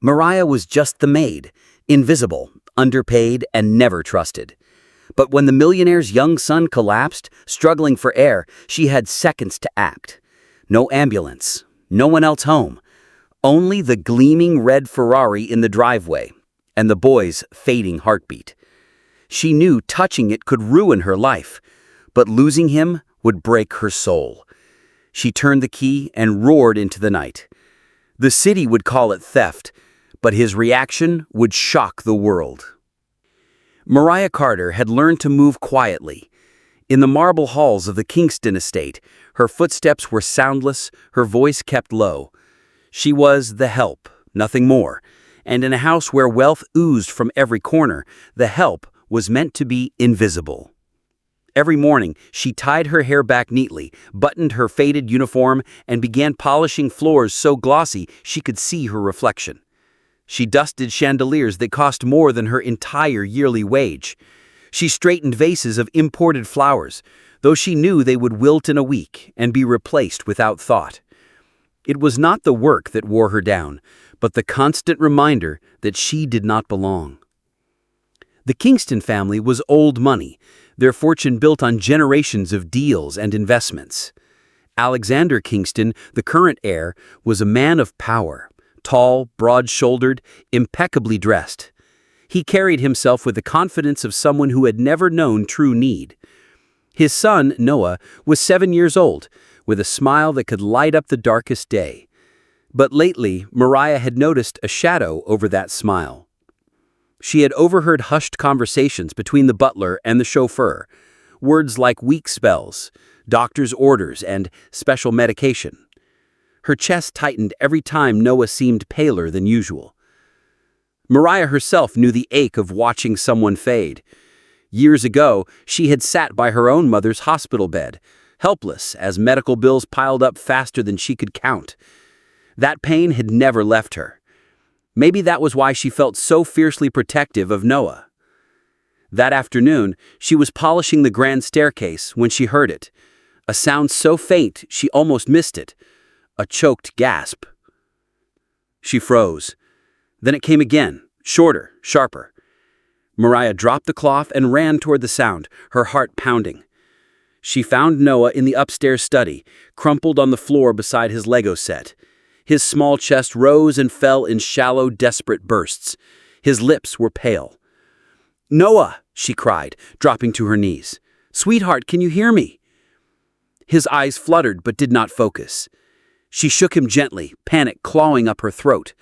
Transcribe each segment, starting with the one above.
Mariah was just the maid, invisible, underpaid, and never trusted. But when the millionaire's young son collapsed, struggling for air, she had seconds to act. No ambulance, no one else home, only the gleaming red Ferrari in the driveway, and the boy's fading heartbeat. She knew touching it could ruin her life, but losing him would break her soul. She turned the key and roared into the night. The city would call it theft, but his reaction would shock the world. Mariah Carter had learned to move quietly. In the marble halls of the Kingston estate, her footsteps were soundless, her voice kept low. She was the help, nothing more, and in a house where wealth oozed from every corner, the help was meant to be invisible. Every morning, she tied her hair back neatly, buttoned her faded uniform, and began polishing floors so glossy she could see her reflection. She dusted chandeliers that cost more than her entire yearly wage. She straightened vases of imported flowers, though she knew they would wilt in a week and be replaced without thought. It was not the work that wore her down, but the constant reminder that she did not belong. The Kingston family was old money, their fortune built on generations of deals and investments. Alexander Kingston, the current heir, was a man of power. Tall, broad-shouldered, impeccably dressed. He carried himself with the confidence of someone who had never known true need. His son, Noah, was 7 years old, with a smile that could light up the darkest day. But lately, Mariah had noticed a shadow over that smile. She had overheard hushed conversations between the butler and the chauffeur, words like weak spells, doctor's orders, and special medication. Her chest tightened every time Noah seemed paler than usual. Mariah herself knew the ache of watching someone fade. Years ago, she had sat by her own mother's hospital bed, helpless as medical bills piled up faster than she could count. That pain had never left her. Maybe that was why she felt so fiercely protective of Noah. That afternoon, she was polishing the grand staircase when she heard it, a sound so faint she almost missed it. A choked gasp. She froze. Then it came again, shorter, sharper. Mariah dropped the cloth and ran toward the sound, her heart pounding. She found Noah in the upstairs study, crumpled on the floor beside his Lego set. His small chest rose and fell in shallow, desperate bursts. His lips were pale. "Noah!" she cried, dropping to her knees. "Sweetheart, can you hear me?" His eyes fluttered but did not focus. She shook him gently, panic clawing up her throat.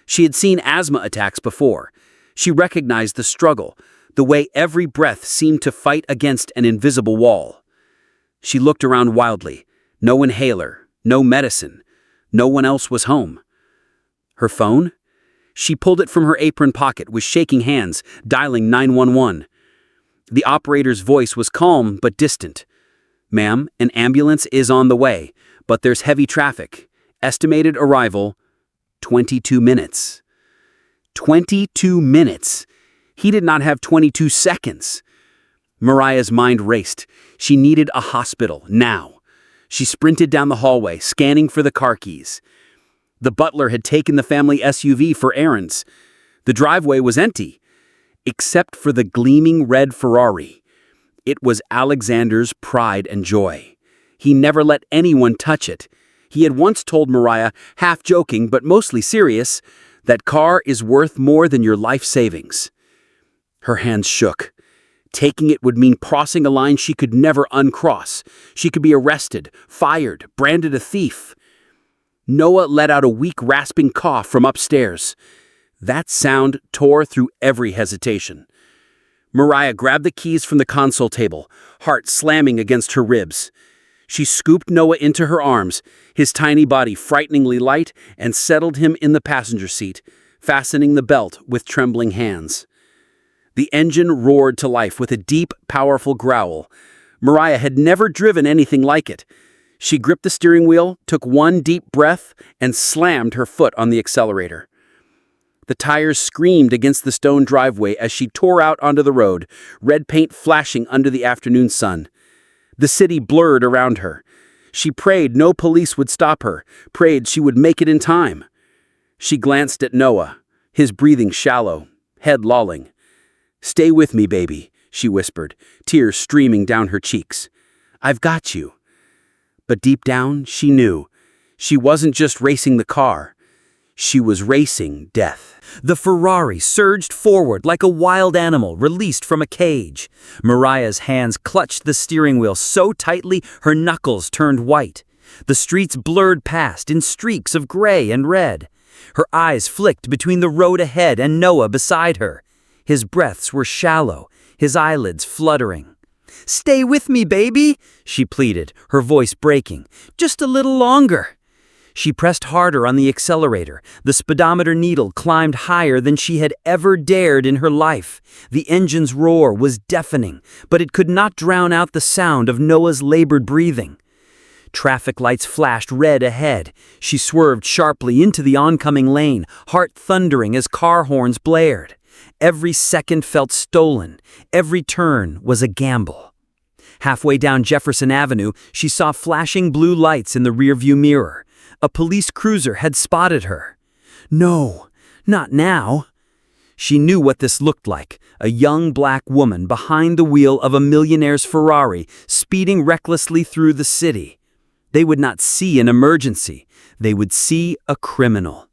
She had seen asthma attacks before. She recognized the struggle, the way every breath seemed to fight against an invisible wall. She looked around wildly. No inhaler, no medicine. No one else was home. Her phone? She pulled it from her apron pocket with shaking hands, dialing 911. The operator's voice was calm but distant. "Ma'am, an ambulance is on the way, but there's heavy traffic. Estimated arrival, 22 minutes. 22 minutes! He did not have 22 seconds. Mariah's mind raced. She needed a hospital, now. She sprinted down the hallway, scanning for the car keys. The butler had taken the family SUV for errands. The driveway was empty, except for the gleaming red Ferrari. It was Alexander's pride and joy. He never let anyone touch it. He had once told Mariah, half joking but mostly serious, that car is worth more than your life savings. Her hands shook. Taking it would mean crossing a line she could never uncross. She could be arrested, fired, branded a thief. Noah let out a weak, rasping cough from upstairs. That sound tore through every hesitation. Mariah grabbed the keys from the console table, heart slamming against her ribs. She scooped Noah into her arms, his tiny body frighteningly light, and settled him in the passenger seat, fastening the belt with trembling hands. The engine roared to life with a deep, powerful growl. Mariah had never driven anything like it. She gripped the steering wheel, took one deep breath, and slammed her foot on the accelerator. The tires screamed against the stone driveway as she tore out onto the road, red paint flashing under the afternoon sun. The city blurred around her. She prayed no police would stop her, prayed she would make it in time. She glanced at Noah, his breathing shallow, head lolling. "Stay with me, baby," she whispered, tears streaming down her cheeks. "I've got you." But deep down, she knew. She wasn't just racing the car. She was racing death. The Ferrari surged forward like a wild animal released from a cage. Mariah's hands clutched the steering wheel so tightly her knuckles turned white. The streets blurred past in streaks of gray and red. Her eyes flicked between the road ahead and Noah beside her. His breaths were shallow, his eyelids fluttering. "Stay with me, baby," she pleaded, her voice breaking. "Just a little longer." She pressed harder on the accelerator. The speedometer needle climbed higher than she had ever dared in her life. The engine's roar was deafening, but it could not drown out the sound of Noah's labored breathing. Traffic lights flashed red ahead. She swerved sharply into the oncoming lane, heart thundering as car horns blared. Every second felt stolen. Every turn was a gamble. Halfway down Jefferson Avenue, she saw flashing blue lights in the rearview mirror. A police cruiser had spotted her. No, not now. She knew what this looked like, a young black woman behind the wheel of a millionaire's Ferrari, speeding recklessly through the city. They would not see an emergency. They would see a criminal.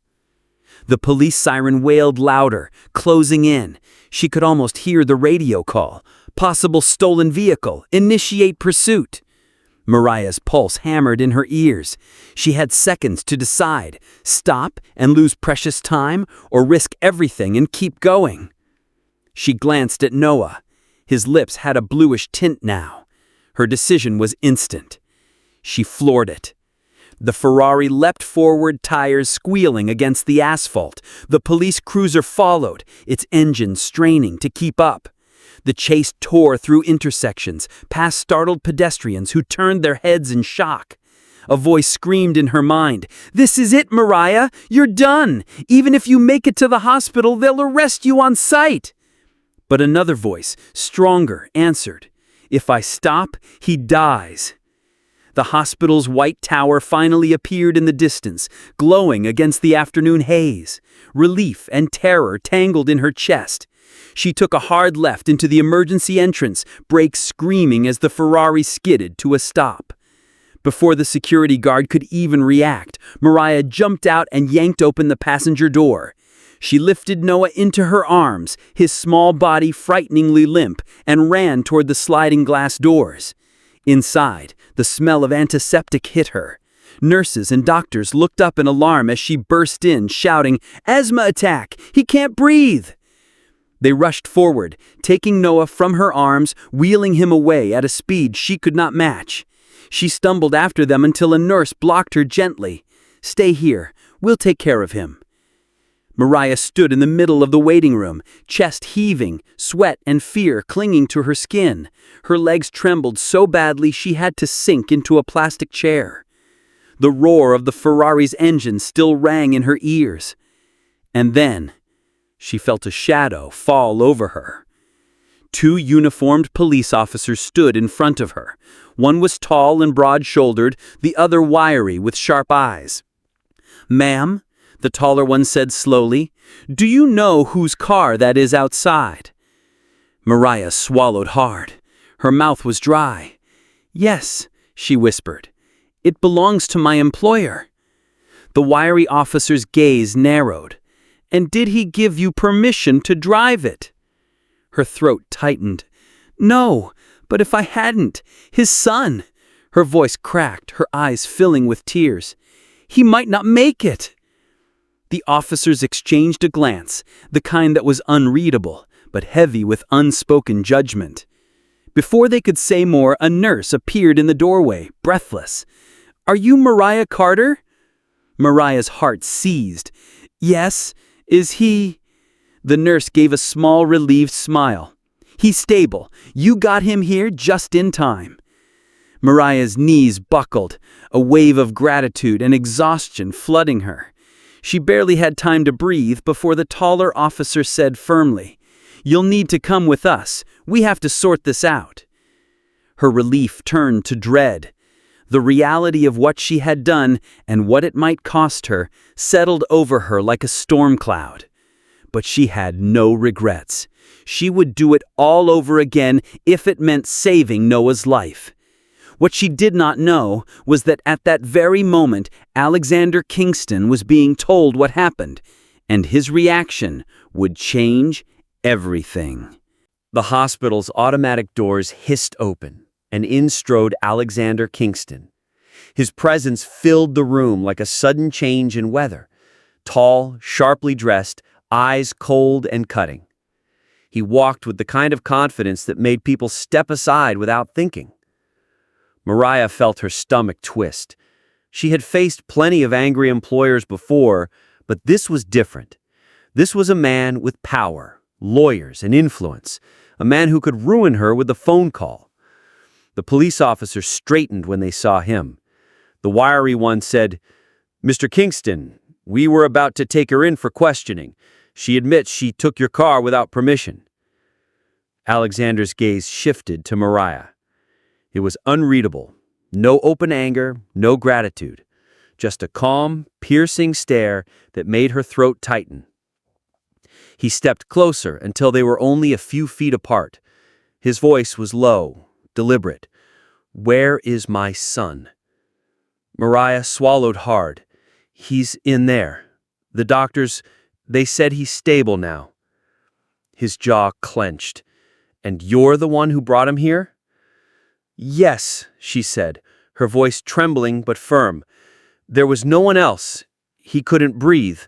The police siren wailed louder, closing in. She could almost hear the radio call. "Possible stolen vehicle. Initiate pursuit." Mariah's pulse hammered in her ears. She had seconds to decide, stop and lose precious time, or risk everything and keep going. She glanced at Noah. His lips had a bluish tint now. Her decision was instant. She floored it. The Ferrari leapt forward, tires squealing against the asphalt. The police cruiser followed, its engine straining to keep up. The chase tore through intersections, past startled pedestrians who turned their heads in shock. A voice screamed in her mind, "This is it, Mariah! You're done! Even if you make it to the hospital, they'll arrest you on sight!" But another voice, stronger, answered, "If I stop, he dies." The hospital's white tower finally appeared in the distance, glowing against the afternoon haze. Relief and terror tangled in her chest. She took a hard left into the emergency entrance, brakes screaming as the Ferrari skidded to a stop. Before the security guard could even react, Mariah jumped out and yanked open the passenger door. She lifted Noah into her arms, his small body frighteningly limp, and ran toward the sliding glass doors. Inside, the smell of antiseptic hit her. Nurses and doctors looked up in alarm as she burst in, shouting, "Asthma attack! He can't breathe!" They rushed forward, taking Noah from her arms, wheeling him away at a speed she could not match. She stumbled after them until a nurse blocked her gently. "Stay here. We'll take care of him." Mariah stood in the middle of the waiting room, chest heaving, sweat and fear clinging to her skin. Her legs trembled so badly she had to sink into a plastic chair. The roar of the Ferrari's engine still rang in her ears. And then she felt a shadow fall over her. Two uniformed police officers stood in front of her. One was tall and broad-shouldered, the other wiry with sharp eyes. "Ma'am," the taller one said slowly, "do you know whose car that is outside?" Mariah swallowed hard. Her mouth was dry. "Yes," she whispered. "It belongs to my employer." The wiry officer's gaze narrowed. "And did he give you permission to drive it?" Her throat tightened. "No, but if I hadn't, his son—" Her voice cracked, her eyes filling with tears. "He might not make it." The officers exchanged a glance, the kind that was unreadable, but heavy with unspoken judgment. Before they could say more, a nurse appeared in the doorway, breathless. "Are you Mariah Carter?" Mariah's heart seized. "Yes. Is he—" The nurse gave a small, relieved smile. "He's stable. You got him here just in time." Mariah's knees buckled, a wave of gratitude and exhaustion flooding her. She barely had time to breathe before the taller officer said firmly, "You'll need to come with us. We have to sort this out." Her relief turned to dread. The reality of what she had done and what it might cost her settled over her like a storm cloud. But she had no regrets. She would do it all over again if it meant saving Noah's life. What she did not know was that at that very moment, Alexander Kingston was being told what happened, and his reaction would change everything. The hospital's automatic doors hissed open, and in strode Alexander Kingston. His presence filled the room like a sudden change in weather. Tall, sharply dressed, eyes cold and cutting. He walked with the kind of confidence that made people step aside without thinking. Mariah felt her stomach twist. She had faced plenty of angry employers before, but this was different. This was a man with power, lawyers, and influence, a man who could ruin her with a phone call. The police officers straightened when they saw him. The wiry one said, "Mr. Kingston, we were about to take her in for questioning. She admits she took your car without permission." Alexander's gaze shifted to Mariah. It was unreadable. No open anger, no gratitude. Just a calm, piercing stare that made her throat tighten. He stepped closer until they were only a few feet apart. His voice was low, deliberate. "Where is my son?" Mariah swallowed hard. "He's in there. The doctors, they said he's stable now." His jaw clenched. "And you're the one who brought him here?" "Yes," she said, her voice trembling but firm. "There was no one else. He couldn't breathe.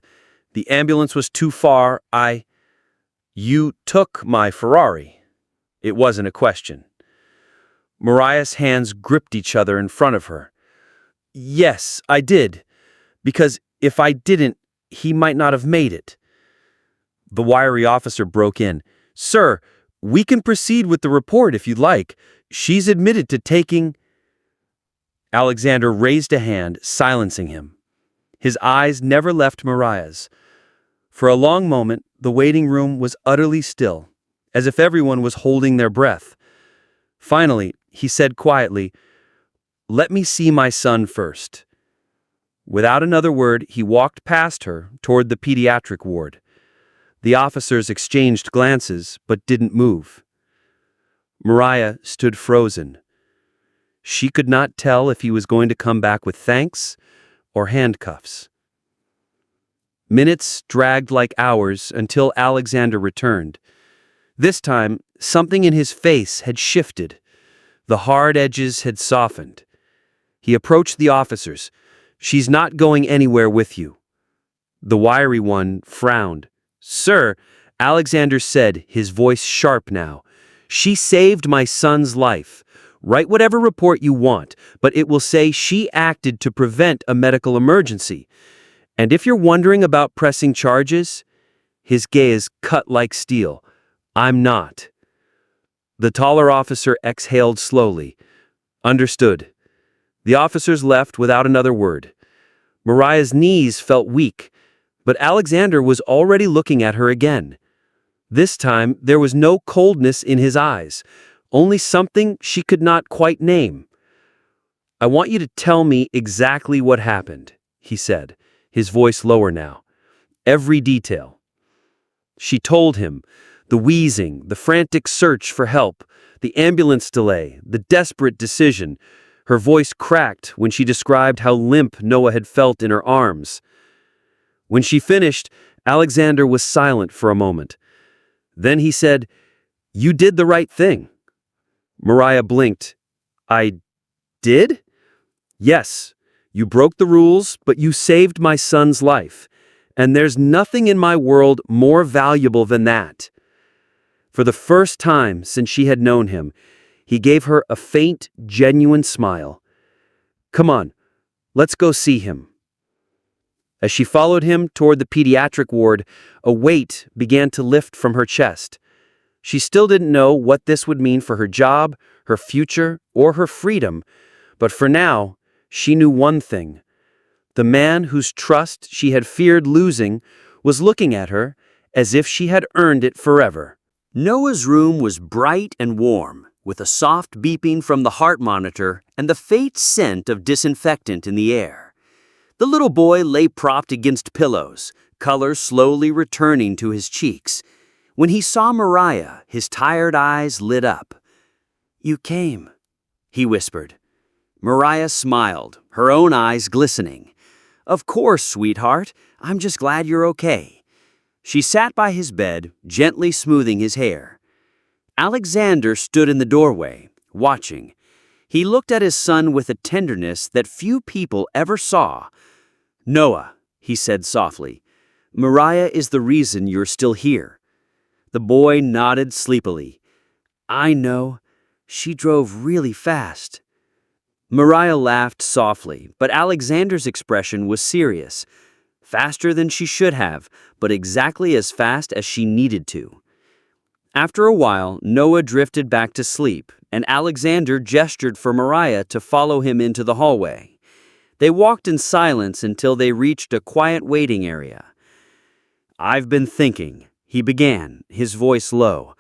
The ambulance was too far. You took my Ferrari." It wasn't a question. Mariah's hands gripped each other in front of her. "Yes, I did. Because if I didn't, he might not have made it." The wiry officer broke in. "Sir, we can proceed with the report if you'd like. She's admitted to taking—" Alexander raised a hand, silencing him. His eyes never left Mariah's. For a long moment, the waiting room was utterly still, as if everyone was holding their breath. Finally, he said quietly, "Let me see my son first." Without another word, he walked past her toward the pediatric ward. The officers exchanged glances, but didn't move. Mariah stood frozen. She could not tell if he was going to come back with thanks or handcuffs. Minutes dragged like hours until Alexander returned. This time, something in his face had shifted. The hard edges had softened. He approached the officers. "She's not going anywhere with you." The wiry one frowned. "Sir," Alexander said, his voice sharp now, "she saved my son's life. Write whatever report you want, but it will say she acted to prevent a medical emergency. And if you're wondering about pressing charges," his gaze cut like steel, "I'm not." The taller officer exhaled slowly. "Understood." The officers left without another word. Mariah's knees felt weak, but Alexander was already looking at her again. This time, there was no coldness in his eyes, only something she could not quite name. "I want you to tell me exactly what happened," he said, his voice lower now. "Every detail." She told him, the wheezing, the frantic search for help, the ambulance delay, the desperate decision. Her voice cracked when she described how limp Noah had felt in her arms. When she finished, Alexander was silent for a moment. Then he said, "You did the right thing." Mariah blinked. "I did?" "Yes, you broke the rules, but you saved my son's life. And there's nothing in my world more valuable than that." For the first time since she had known him, he gave her a faint, genuine smile. "Come on, let's go see him." As she followed him toward the pediatric ward, a weight began to lift from her chest. She still didn't know what this would mean for her job, her future, or her freedom, but for now, she knew one thing. The man whose trust she had feared losing was looking at her as if she had earned it forever. Noah's room was bright and warm, with a soft beeping from the heart monitor and the faint scent of disinfectant in the air. The little boy lay propped against pillows, color slowly returning to his cheeks. When he saw Mariah, his tired eyes lit up. "You came," he whispered. Mariah smiled, her own eyes glistening. "Of course, sweetheart. I'm just glad you're okay." She sat by his bed, gently smoothing his hair. Alexander stood in the doorway, watching. He looked at his son with a tenderness that few people ever saw. "Noah," he said softly, "Mariah is the reason you're still here." The boy nodded sleepily. "I know. She drove really fast." Mariah laughed softly, but Alexander's expression was serious. Faster than she should have, but exactly as fast as she needed to. After a while, Noah drifted back to sleep, and Alexander gestured for Mariah to follow him into the hallway. They walked in silence until they reached a quiet waiting area. "I've been thinking," he began, his voice low.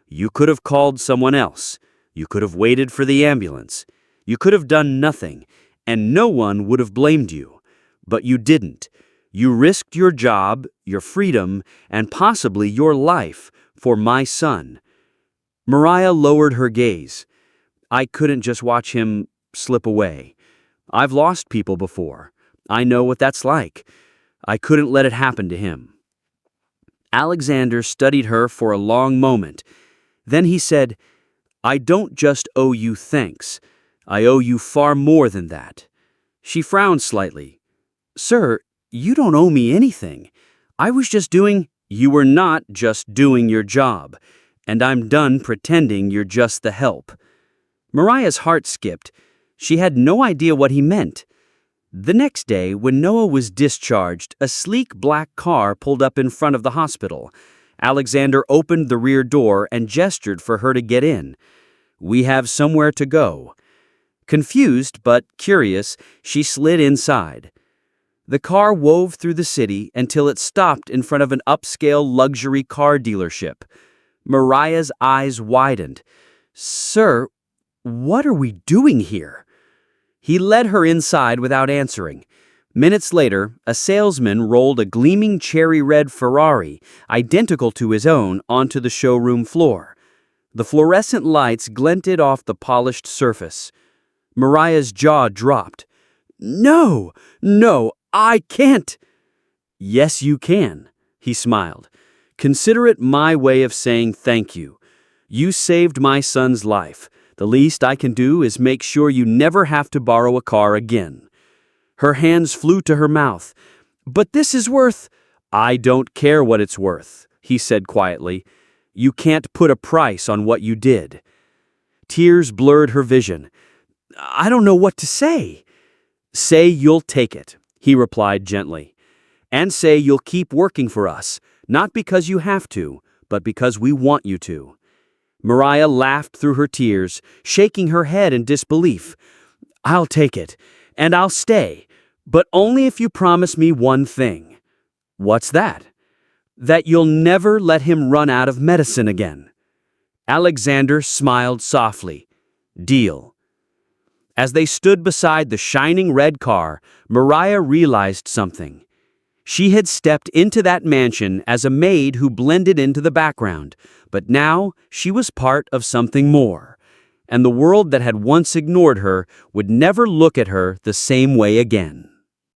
"You could have called someone else. You could have waited for the ambulance. You could have done nothing, and no one would have blamed you. But you didn't. You risked your job, your freedom, and possibly your life for my son." Mariah lowered her gaze. "I couldn't just watch him slip away. I've lost people before. I know what that's like. I couldn't let it happen to him." Alexander studied her for a long moment. Then he said, "I don't just owe you thanks. I owe you far more than that." She frowned slightly. "Sir, you don't owe me anything. I was just doing—" "You were not just doing your job, and I'm done pretending you're just the help." Mariah's heart skipped. She had no idea what he meant. The next day, when Noah was discharged, a sleek black car pulled up in front of the hospital. Alexander opened the rear door and gestured for her to get in. "We have somewhere to go." Confused but curious, she slid inside. The car wove through the city until it stopped in front of an upscale luxury car dealership. Mariah's eyes widened. "Sir, what are we doing here?" He led her inside without answering. Minutes later, a salesman rolled a gleaming cherry-red Ferrari, identical to his own, onto the showroom floor. The fluorescent lights glinted off the polished surface. Mariah's jaw dropped. "No, no, I can't." "Yes, you can," he smiled. "Consider it my way of saying thank you. You saved my son's life. The least I can do is make sure you never have to borrow a car again." Her hands flew to her mouth. "But this is worth—" "I don't care what it's worth," he said quietly. "You can't put a price on what you did." Tears blurred her vision. "I don't know what to say." "Say you'll take it," he replied gently. "And say you'll keep working for us, not because you have to, but because we want you to." Mariah laughed through her tears, shaking her head in disbelief. "I'll take it, and I'll stay, but only if you promise me one thing." "What's that?" "That you'll never let him run out of medicine again." Alexander smiled softly. "Deal." As they stood beside the shining red car, Mariah realized something. She had stepped into that mansion as a maid who blended into the background, but now she was part of something more, and the world that had once ignored her would never look at her the same way again.